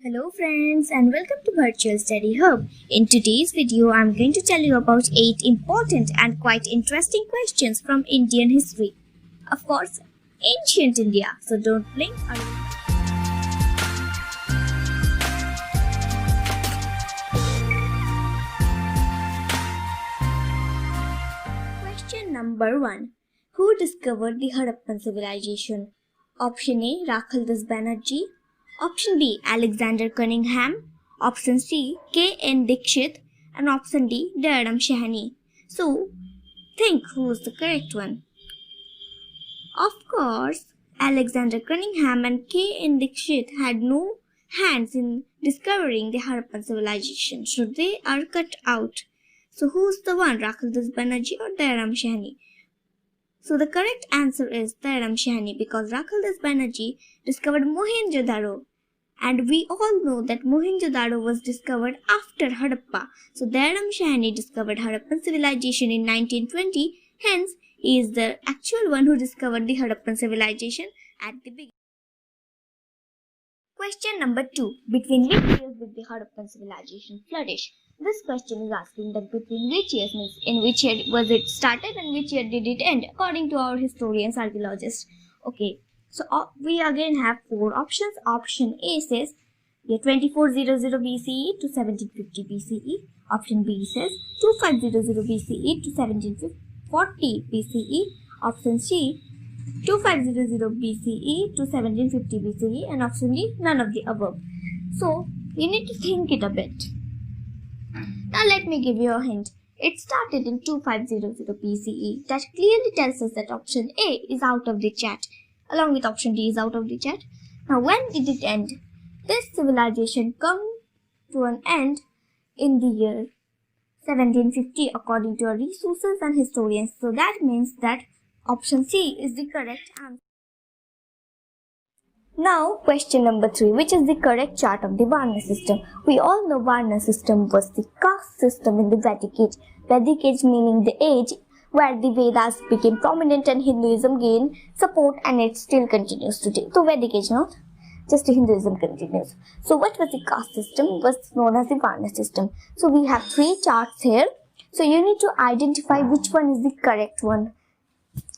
Hello friends and welcome to Virtual Study Hub. In today's video, I'm going to tell you about 8 important and quite interesting questions from Indian history. Of course, ancient India, so don't blink. Question number 1. Who discovered the Harappan civilization? Option A. Rakhaldas Banerjee. Option B. Alexander Cunningham. Option C. K.N. Dixit. And option D. Dayram Shahani. So, think who is the correct one. Of course, Alexander Cunningham and K.N. Dixit had no hands in discovering the Harappan civilization, so they are cut out. So, who's the one? Rakhaldas Banerjee or Dayram Shahani? So, the correct answer is Dayram Shahani because Rakhaldas Banerjee discovered Mohenjo-daro. And we all know that Mohenjo-daro was discovered after Harappa. So Dayram Shahani discovered Harappan civilization in 1920. Hence, he is the actual one who discovered the Harappan civilization at the beginning. Question number 2. Between which years did the Harappan civilization flourish? This question is asking that between which years means in which year was it started and which year did it end according to our historians, archaeologists. Okay. So, we again have 4 options. Option A says 2400 BCE to 1750 BCE. Option B says 2500 BCE to 1740 BCE. Option C 2500 BCE to 1750 BCE. And option D, none of the above. So, you need to think it a bit. Now, let me give you a hint. It started in 2500 BCE. That clearly tells us that option A is out of the chat. Along with option D is out of the chat. Now, when did it end? This civilization come to an end in the year 1750 according to our resources and historians. So, that means that option C is the correct answer. Now, question number 3. Which is the correct chart of the Varna system? We all know Varna system was the caste system in the Vedic age. Vedic age meaning the age where the Vedas became prominent and Hinduism gained support, and it still continues today. So Vedic age, not just Hinduism continues. So what was the caste system? It was known as the Varna system. So we have 3 charts here. So you need to identify which one is the correct one.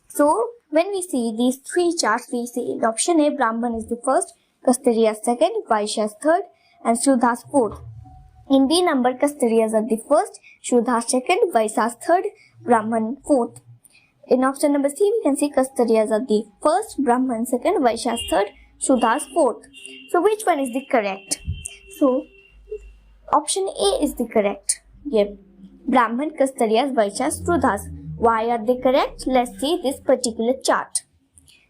So when we see these 3 charts, we see in option A, Brahman is the first, Kshatriya second, Vaishya third, and Shudras fourth. In B number, Kshatriyas are the first, Shudras second, Vaishyas third, Brahman fourth. In option number C, we can see Kshatriyas are the first, Brahman second, Vaishyas third, Shudras fourth. So which one is the correct? So option A is the correct. Yep. Brahman, Kshatriyas, Vaishyas, Shudras. Why are they correct? Let's see this particular chart.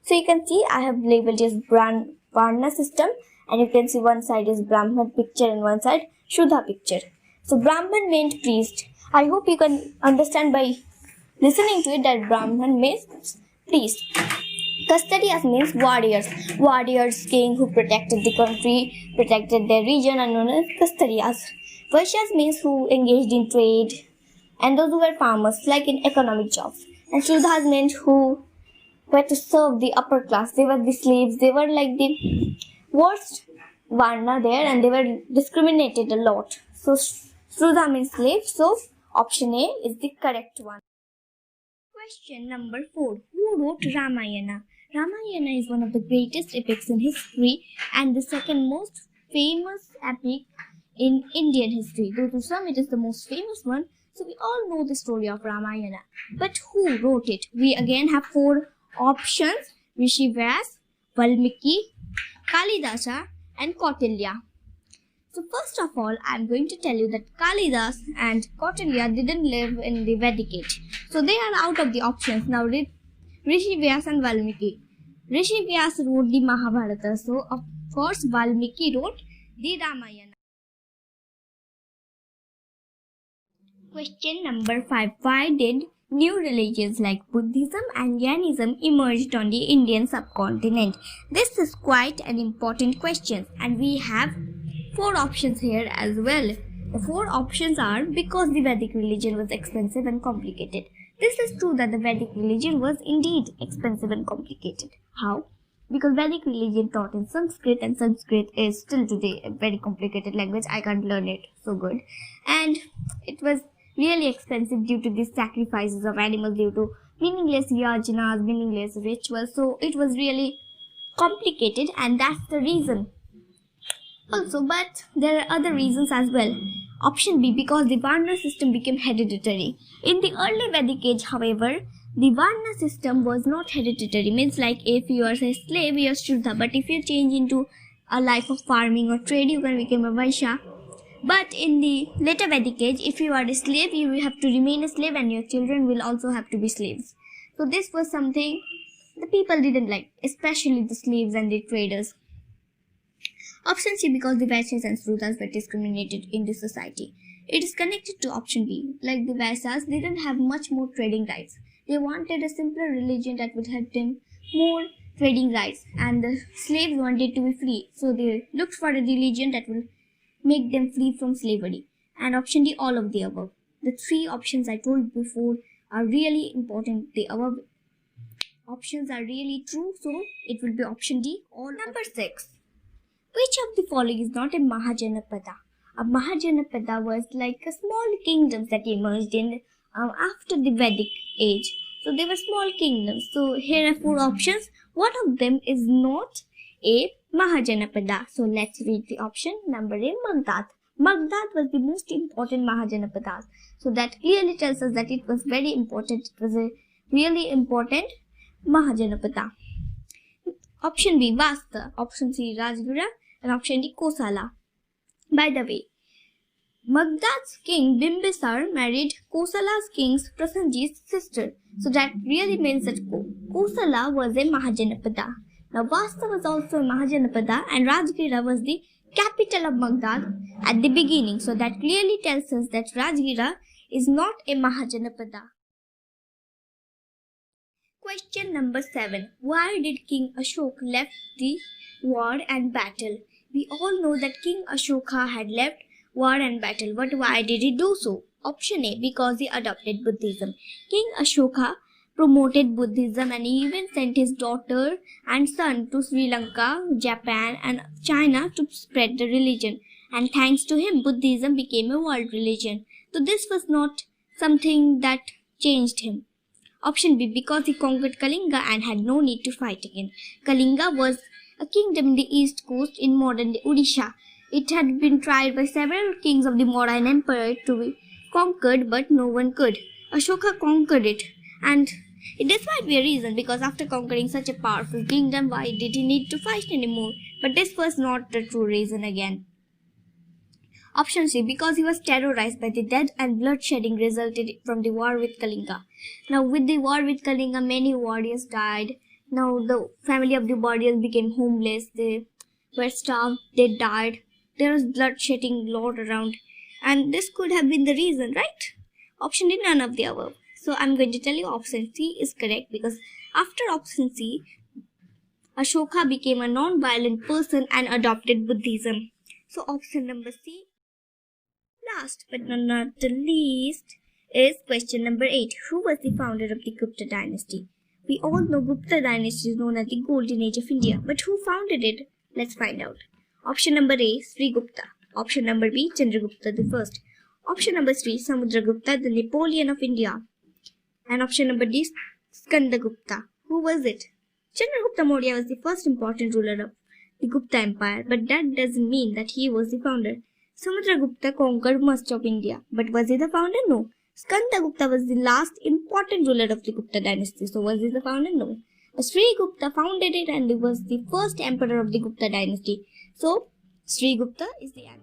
So you can see I have labeled as Varna system, and you can see one side is Brahman picture and one side Shudra picture. So Brahman meant priest. I hope you can understand by listening to it that Brahman means priest. Kshatriyas means warriors. Warriors, king who protected the country, protected their region, are known as Kshatriyas. Vaishyas means who engaged in trade, and those who were farmers, like in economic jobs. And Shudras meant who were to serve the upper class. They were the slaves. They were like the worst Varna there, and they were discriminated a lot. So Shudra means slave. So option A is the correct one. Question number 4. Who wrote Ramayana? Ramayana is one of the greatest epics in history and the second most famous epic in Indian history. Though to some it is the most famous one. So we all know the story of Ramayana. But who wrote it? We again have 4 options. Rishi Vyas, Valmiki, Kalidasa and Kautilya. So first of all, I am going to tell you that Kalidas and Kautilya didn't live in the Vedic age. So they are out of the options. Now Rishi Vyas and Valmiki. Rishi Vyas wrote the Mahabharata. So of course Valmiki wrote the Ramayana. Question number 5. Why did new religions like Buddhism and Jainism emerged on the Indian subcontinent? This is quite an important question, and we have 4 options here as well. The 4 options are because the Vedic religion was expensive and complicated. This is true that the Vedic religion was indeed expensive and complicated. How? because Vedic religion taught in Sanskrit, and Sanskrit is still today a very complicated language. I can't learn it so good. And it was really expensive due to the sacrifices of animals, due to meaningless yajanas, meaningless rituals. So it was really complicated, and that's the reason. Also, but there are other reasons as well. Option B, because the Varna system became hereditary. In the early Vedic age, however, the Varna system was not hereditary. Means like if you are a slave, you are Shuddha. But if you change into a life of farming or trade, you can become a Vaishya. But in the later Vedic age, if you are a slave, you will have to remain a slave, and your children will also have to be slaves. So this was something the people didn't like, especially the slaves and the traders. Option C, because the Vaishyas and Sudras were discriminated in the society. It is connected to option B. Like the Vaishyas didn't have much more trading rights. They wanted a simpler religion that would help them more trading rights, and the slaves wanted to be free. So they looked for a religion that will make them free from slavery. And option D, all of the above. The three options I told before are really important. The above options are really true, so it will be option D. All. Number 6. Which of the following is not a Mahajanapada? A Mahajanapada was like a small kingdoms that emerged in after the Vedic age. So they were small kingdoms. So here are 4 options. One of them is not a Mahajanapada. So let's read the option. Number A, Magdad. Magdad was the most important Mahajanapada. So that clearly tells us that it was very important. It was a really important Mahajanapada. Option B, Vasta. Option C, Rajgura. And option D, Kosala. By the way, Magdad's king Bimbisar married Kosala's king Prasenjit's sister. So that really means that Kosala was a Mahajanapada. Now Vasta was also a Mahajanapada, and Rajgira was the capital of Magdad at the beginning. So that clearly tells us that Rajgira is not a Mahajanapada. Question number 7. Why did King Ashoka left the war and battle? We all know that King Ashoka had left war and battle, but why did he do so? Option A, because he adopted Buddhism. King Ashoka promoted Buddhism, and he even sent his daughter and son to Sri Lanka, Japan and China to spread the religion. And thanks to him, Buddhism became a world religion. So this was not something that changed him. Option B, because he conquered Kalinga and had no need to fight again. Kalinga was a kingdom in the east coast in modern-day Odisha. It had been tried by several kings of the Mauryan Empire to be conquered, but no one could. Ashoka conquered it, and this might be a reason, because after conquering such a powerful kingdom, why did he need to fight anymore? But this was not the true reason again. Option C, because he was terrorized by the death and bloodshedding resulted from the war with Kalinga. Now with the war with Kalinga, many warriors died. Now the family of the warriors became homeless, they were starved, they died. There was bloodshedding lot around, and this could have been the reason, right? Option D, none of the above. So I'm going to tell you option C is correct, because after option C, Ashoka became a non-violent person and adopted Buddhism. So option number C. Last but not the least is question number 8. Who was the founder of the Gupta dynasty? We all know Gupta dynasty is known as the golden age of India, but who founded it? Let's find out. Option number A, Sri Gupta. Option number B, Chandragupta I. Option number C, Samudragupta, the Napoleon of India. And option number D, Skandagupta. Who was it? Chandragupta Maurya was the first important ruler of the Gupta Empire, but that doesn't mean that he was the founder. Samudragupta conquered much of India, but was he the founder? No. Skandagupta was the last important ruler of the Gupta dynasty, so was he the founder? No. Sri Gupta founded it, and he was the first emperor of the Gupta dynasty. So, Sri Gupta is the answer.